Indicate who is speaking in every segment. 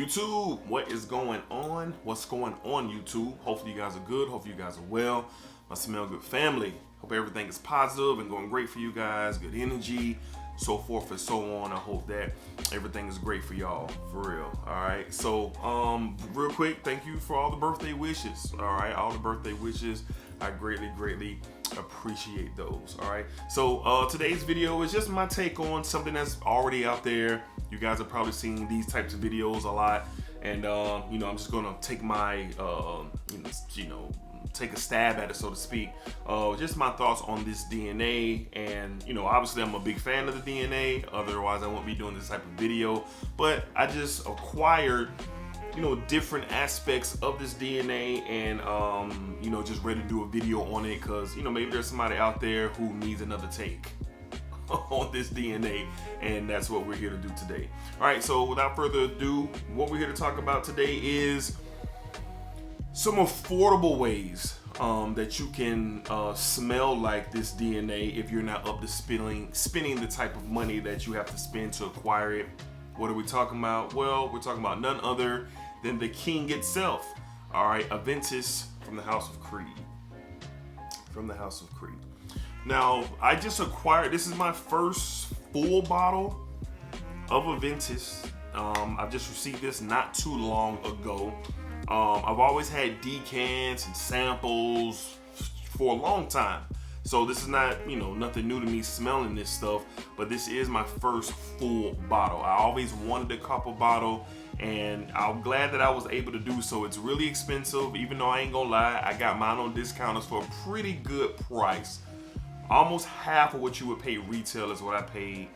Speaker 1: YouTube, what is going on? What's going on, YouTube? Hopefully you guys are good. Hopefully you guys are well. My Smell Good family. Hope everything is positive and going great for you guys. Good energy, so forth and so on. I hope that everything is great for y'all, for real. All right. So, real quick, thank you for all the birthday wishes. All right, all the birthday wishes. I greatly appreciate those. All right. So today's video is just my take on something that's already out there. You guys have probably seen these types of videos a lot, and I'm just gonna take my take a stab at it, so to speak. Just my thoughts on this DNA, and obviously I'm a big fan of the DNA. Otherwise, I won't be doing this type of video. But I just acquired different aspects of this DNA, and just ready to do a video on it, because maybe there's somebody out there who needs another take on this DNA, and that's what we're here to do today. All right, so without further ado, what we're here to talk about today is some affordable ways that you can smell like this DNA if you're not up to spending the type of money that you have to spend to acquire it. What are we talking about? Well, we're talking about none other than the king itself. All right, Aventus from the House of Creed. From the House of Creed. Now, I just acquired, this is my first full bottle of Aventus. I've just received this not too long ago. I've always had decants and samples for a long time. So this is not, nothing new to me smelling this stuff, but this is my first full bottle. I always wanted a copper bottle, and I'm glad that I was able to do so. It's really expensive, even though I ain't gonna lie, I got mine on discounters for a pretty good price. Almost half of what you would pay retail is what I paid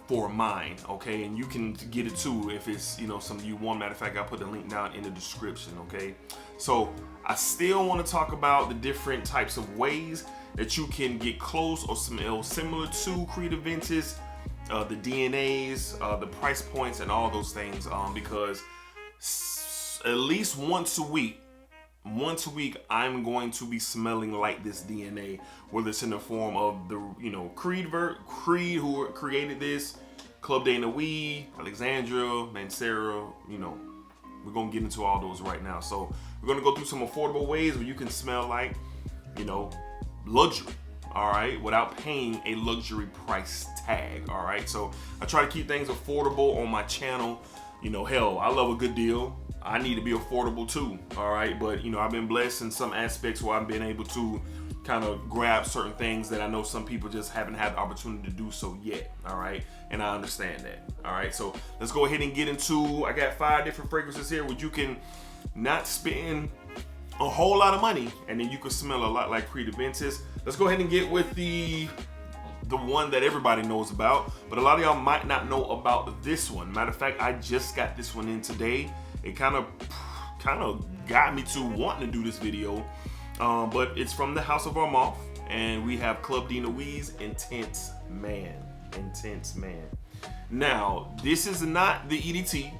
Speaker 1: for mine, okay? And you can get it too if it's, something you want. Matter of fact, I'll put the link down in the description, okay? So I still want to talk about the different types of ways that you can get close or smell similar to Creed Aventus, the DNAs, the price points, and all those things, because at least once a week, I'm going to be smelling like this DNA, whether it's in the form of the Creed who created this, Club de Nuit, Alexandria, Mancera. We're gonna get into all those right now. So we're gonna go through some affordable ways where you can smell like luxury, all right, without paying a luxury price tag. All right, so I try to keep things affordable on my channel. Hell, I love a good deal. I need to be affordable too, all right? But, I've been blessed in some aspects where I've been able to kind of grab certain things that I know some people just haven't had the opportunity to do so yet, all right? And I understand that, all right? So let's go ahead and get into, I got 5 different fragrances here where you can not spend a whole lot of money, and then you can smell a lot like Creed Aventus. Let's go ahead and get with the one that everybody knows about, but a lot of y'all might not know about this one. Matter of fact, I just got this one in today. It kind of got me to wanting to do this video, but it's from the House of Armand, and we have Club de Nuit's Intense Man. Now, this is not the EDT,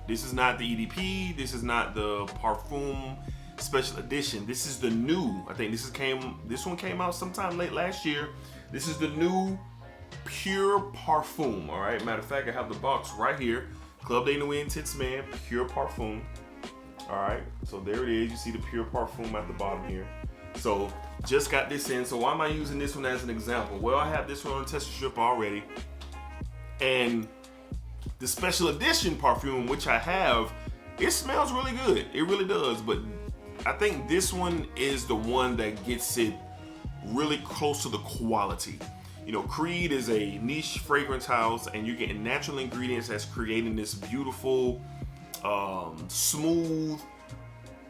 Speaker 1: this is not the EDP, this is not the Parfum Special Edition. This is the new, I think this one came out sometime late last year. This is the new Pure Parfum, all right? Matter of fact, I have the box right here. Club de Nuit Intense Man, Pure Parfum. All right, so there it is. You see the Pure Parfum at the bottom here. So just got this in. So why am I using this one as an example? Well, I have this one on the tester strip already. And the special edition Parfum, which I have, it smells really good. It really does. But I think this one is the one that gets it really close to the quality. Creed is a niche fragrance house, and you're getting natural ingredients that's creating this beautiful, smooth,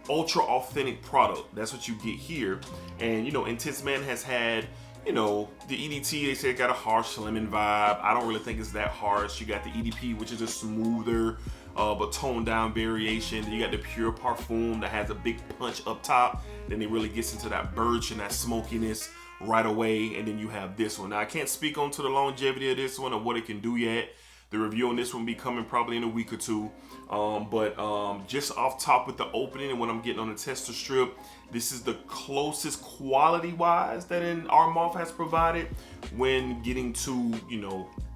Speaker 1: ultra authentic product. That's what you get here. And Intense Man has had, the EDT, they say it got a harsh lemon vibe. I don't really think it's that harsh. You got the EDP, which is a smoother, but toned down variation. Then you got the Pure Parfum that has a big punch up top. Then it really gets into that birch and that smokiness right away. And then you have this one. Now, I can't speak on to the longevity of this one or what it can do yet. The review on this one will be coming probably in a week or two. But just off top with the opening and what I'm getting on the tester strip, this is the closest quality-wise that Armand has provided when getting to,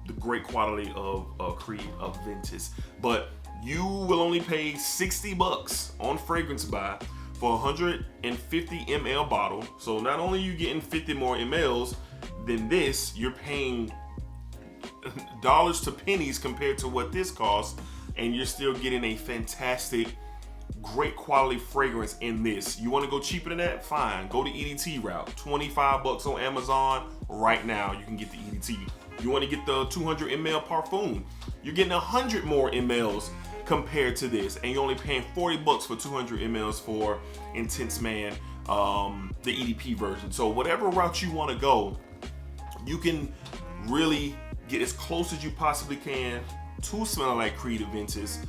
Speaker 1: the great quality of Creed Aventus. But you will only pay $60 on Fragrance Buy for a 150 ml bottle. So not only are you getting 50 more mLs than this, you're paying dollars to pennies compared to what this costs, and you're still getting a fantastic, great quality fragrance in this. You want to go cheaper than that? Fine, go the EDT route. $25 on Amazon right now. You can get the EDT. You want to get the 200 ml parfum? You're getting 100 more mLs compared to this, and you're only paying $40 for 200 mLs for Intense Man, the EDP version. So whatever route you want to go, you can really get as close as you possibly can to smelling like Creed Aventus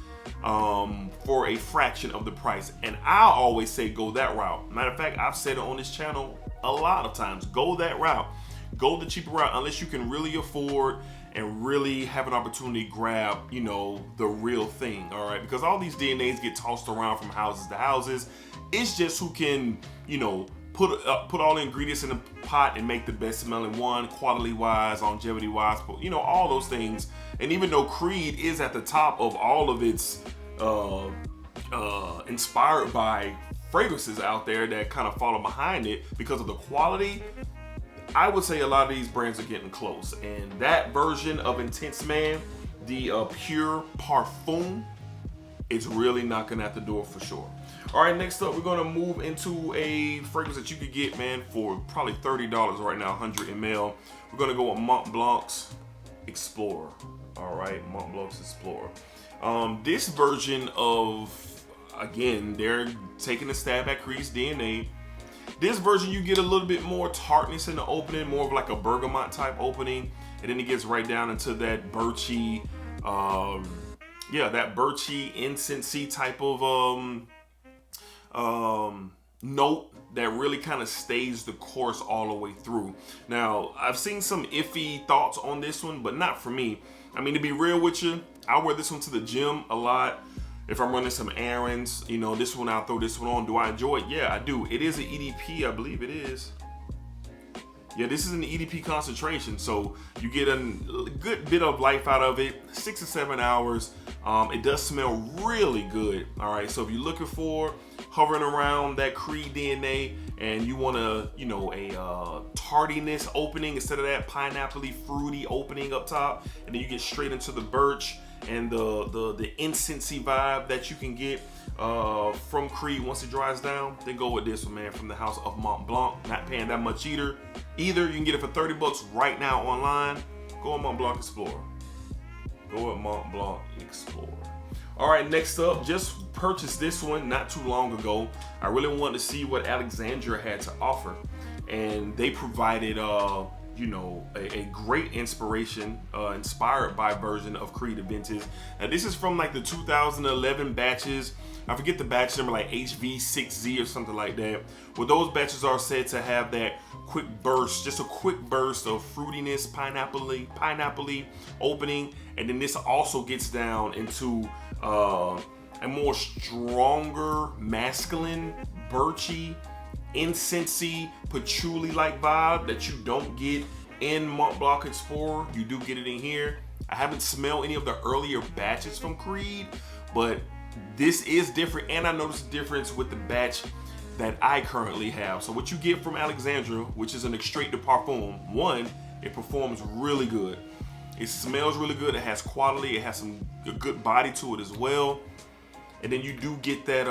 Speaker 1: for a fraction of the price. And I always say go that route. Matter of fact, I've said it on this channel a lot of times. Go that route. Go the cheaper route unless you can really afford and really have an opportunity to grab, you know, the real thing, all right? Because all these DNAs get tossed around from houses to houses. It's just who can, you know, put all the ingredients in a pot and make the best smelling one, quality wise, longevity wise, you know, all those things. And even though Creed is at the top of all of its inspired by fragrances out there that kind of follow behind it because of the quality, I would say a lot of these brands are getting close. And that version of Intense Man, the Pure Parfum, is really knocking at the door for sure. All right, next up, we're gonna move into a fragrance that you could get, man, for probably $30 right now, 100 ml. We're gonna go with Montblanc's Explorer. All right, Montblanc's Explorer. This version of, again, they're taking a stab at Creed's DNA. This version, you get a little bit more tartness in the opening, more of like a bergamot type opening, and then it gets right down into that birchy, that birchy, incensey type of note that really kind of stays the course all the way through. Now, I've seen some iffy thoughts on this one, but not for me. I mean, to be real with you, I wear this one to the gym a lot. If I'm running some errands, you know, this one, I'll throw this one on. Do I enjoy it? Yeah, I do. It is an EDP, I believe it is. Yeah, this is an EDP concentration, so you get a good bit of life out of it, 6 to 7 hours. It does smell really good. All right, so if you're looking for hovering around that Creed DNA and you want a, you know, a tardiness opening instead of that pineapple-y, fruity opening up top, and then you get straight into the birch and the incensey vibe that you can get from Creed once it dries down, then go with this one, man, from the house of Montblanc. Not paying that much either. You can get it for $30 right now online. Go with Montblanc Explorer. Go with Montblanc Explorer. All right, next up, just purchased this one not too long ago. I really wanted to see what Alexandria had to offer, and they provided you know, a great inspiration, inspired by version of Creed Aventus. Now this is from like the 2011 batches. I forget the batch number, like HV6Z or something like that. Well, those batches are said to have that quick burst, just a quick burst of fruitiness, pineapple-y opening. And then this also gets down into a more stronger, masculine, birchy, incensey, patchouli-like vibe that you don't get in Montblanc Explorer. You do get it in here. I haven't smelled any of the earlier batches from Creed, but this is different, and I noticed a difference with the batch that I currently have. So what you get from Alexandria, which is an extrait de parfum, one, it performs really good. It smells really good. It has quality. It has some good body to it as well. And then you do get that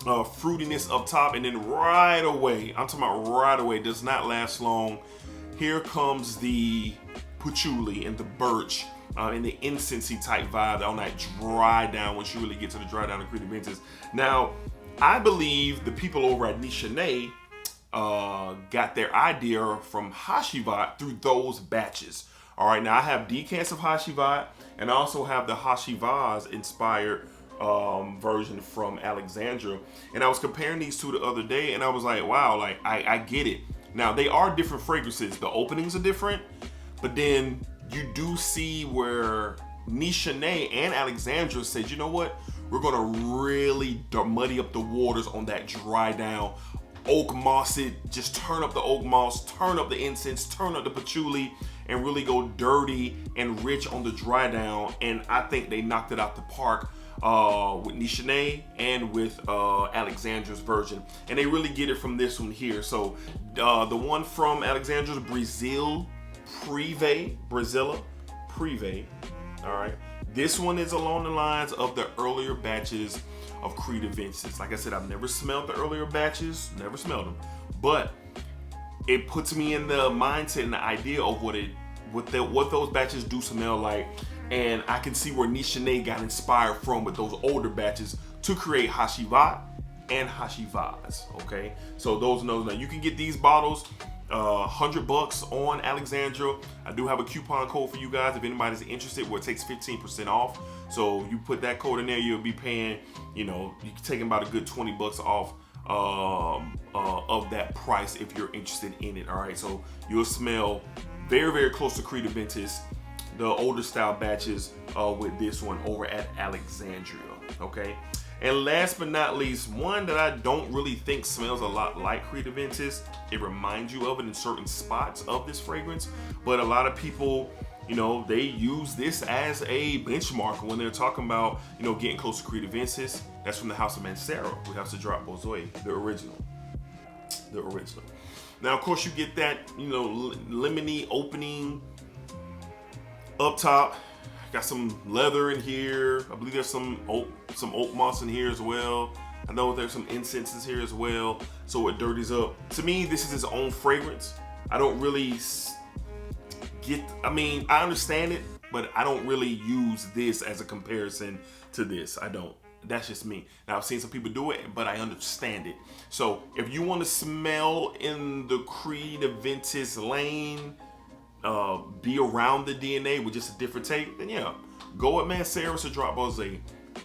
Speaker 1: fruitiness up top, and then right away, I'm talking about right away, does not last long. Here comes the patchouli and the birch and the incensey type vibe on that dry down, once you really get to the dry down of Creed Aventus. Now, I believe the people over at Nichene got their idea from Hashivat through those batches. All right, now I have decants of Hashivat, and I also have the Hashivaz inspired version from Alexandria. And I was comparing these two the other day, and I was like, wow, like I get it. Now, they are different fragrances. The openings are different, but then you do see where Nichene and Alexandria said, you know what? We're gonna really muddy up the waters on that dry down, oak moss it, just turn up the oak moss, turn up the incense, turn up the patchouli, and really go dirty and rich on the dry down. And I think they knocked it out the park with Nichene and with Alexandra's version. And they really get it from this one here. So the one from Alexandra's Brazil Privé, all right. This one is along the lines of the earlier batches of Creed Aventus. Like I said, I've never smelled the earlier batches, never smelled them, but it puts me in the mindset and the idea of what those batches do smell like. And I can see where Nichene got inspired from with those older batches to create Hashivat and Hashivas, okay? So those know now. You can get these bottles $100 on Alexandria. I do have a coupon code for you guys if anybody's interested where it takes 15% off. So you put that code in there, you'll be paying, you know, you're taking about a good $20 off of that price if you're interested in it. All right, so you'll smell very, very close to Creed Aventus, the older style batches with this one over at Alexandria. Okay, and last but not least, one that I don't really think smells a lot like Creed Aventus. It reminds you of it in certain spots of this fragrance, but a lot of people, you know, they use this as a benchmark when they're talking about, you know, getting close to Creed Aventus. That's from the house of Mancera. We have Cedrat Boise, the original. Now, of course, you get that, you know, lemony opening up top. Got some leather in here. I believe there's some oak moss in here as well. I know there's some incenses here as well, so it dirties up. To me, this is its own fragrance. I don't really I mean, I understand it, but I don't really use this as a comparison to this. I don't. That's just me. Now, I've seen some people do it, but I understand it. So if you want to smell in the Creed Aventus lane, be around the DNA with just a different take, then yeah, go with Mancera Cedrat Boise.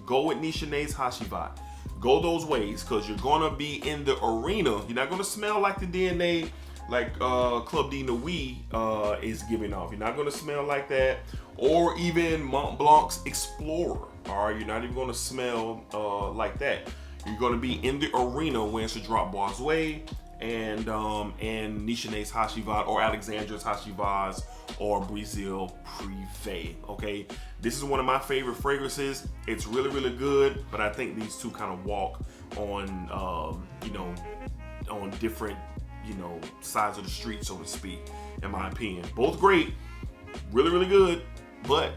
Speaker 1: Go with Nichene's Hashivat. Go those ways, because you're going to be in the arena. You're not going to smell like the DNA like Club de Nuit is giving off. You're not going to smell like that, or even Montblanc's Explorer. All right, you're not even going to smell like that. You're going to be in the arena wearing Cedrat Boise and Nichene's Hashivat or Alexandra's Hashivas or Brazil Privé. Okay, this is one of my favorite fragrances. It's really, really good, but I think these two kind of walk on you know, on different, you know, sides of the street, so to speak, in my opinion. Both great, really, really good, but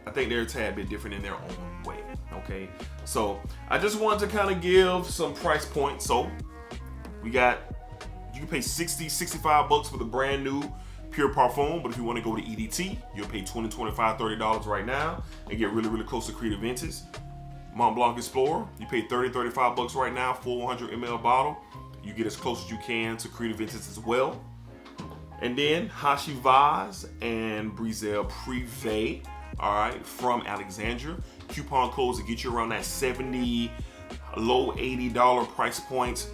Speaker 1: I think they're a tad bit different in their own way. Okay, so I just wanted to kind of give some price points. So we got, you can pay $60-65 for the brand new Pure Parfum, but if you want to go to EDT, you'll pay $20, $25, $30 right now and get really, really close to Creed Aventus. Montblanc Explorer, you pay $30-35 right now, full 100 ml bottle. You get as close as you can to Creed Aventus as well. And then Hashivas and Brazil Privé, all right, from Alexandria. Coupon codes to get you around that $70, low $80 price points.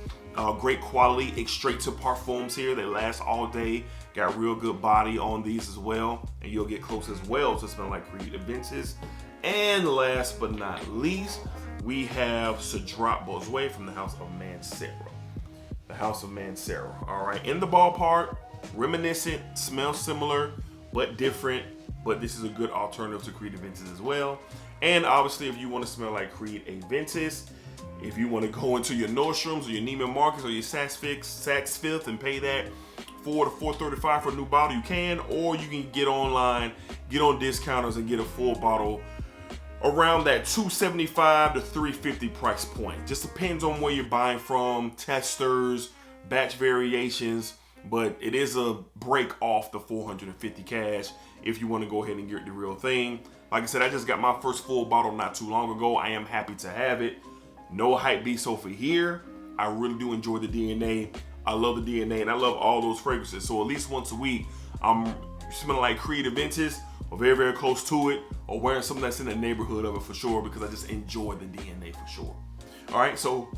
Speaker 1: Great quality, straight to parfums here. They last all day. Got real good body on these as well. And you'll get close as well to smell like Creed Aventus. And last but not least, we have Cedrat Boisi from the house of Mancera. The house of Mancera. All right, in the ballpark, reminiscent, smells similar, but different. But this is a good alternative to Creed Aventus as well. And obviously, if you want to smell like Creed Aventus, if you want to go into your Nordstroms or your Neiman Marcus or your Saks Fifth and pay that $4 to $4.35 for a new bottle, you can. Or you can get online, get on discounters and get a full bottle around that $275 to $350 price point. Just depends on where you're buying from, testers, batch variations, but it is a break off the $450 cash if you want to go ahead and get the real thing. Like I said, I just got my first full bottle not too long ago. I am happy to have it. No hype beast over here. I really do enjoy the DNA. I love the DNA and I love all those fragrances. So at least once a week, I'm smelling like Creed Aventus or very, very close to it, or wearing something that's in the neighborhood of it for sure, because I just enjoy the DNA for sure. All right, so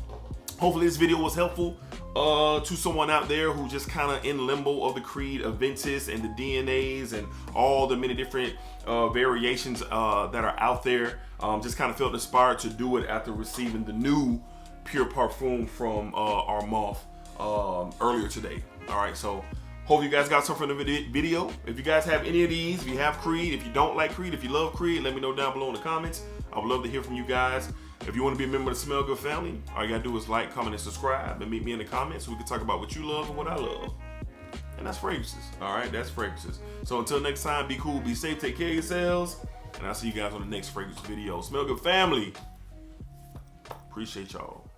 Speaker 1: hopefully this video was helpful to someone out there who just kind of in limbo of the Creed Aventus and the DNAs and all the many different variations that are out there. Just kind of felt inspired to do it after receiving the new Pure Parfum from Armand earlier today. All right, so Hope you guys got something from the video. If you guys have any of these, if you have Creed, if you don't like Creed, if you love Creed, let me know down below in the comments. I would love to hear from you guys. If you want to be a member of the Smell Good family, all you gotta do is like, comment, and subscribe, and meet me in the comments so we can talk about what you love and what I love. And that's fragrances. All right, that's fragrances. So until next time, be cool, be safe, take care of yourselves, and I'll see you guys on the next fragrance video. Smell Good family. Appreciate y'all.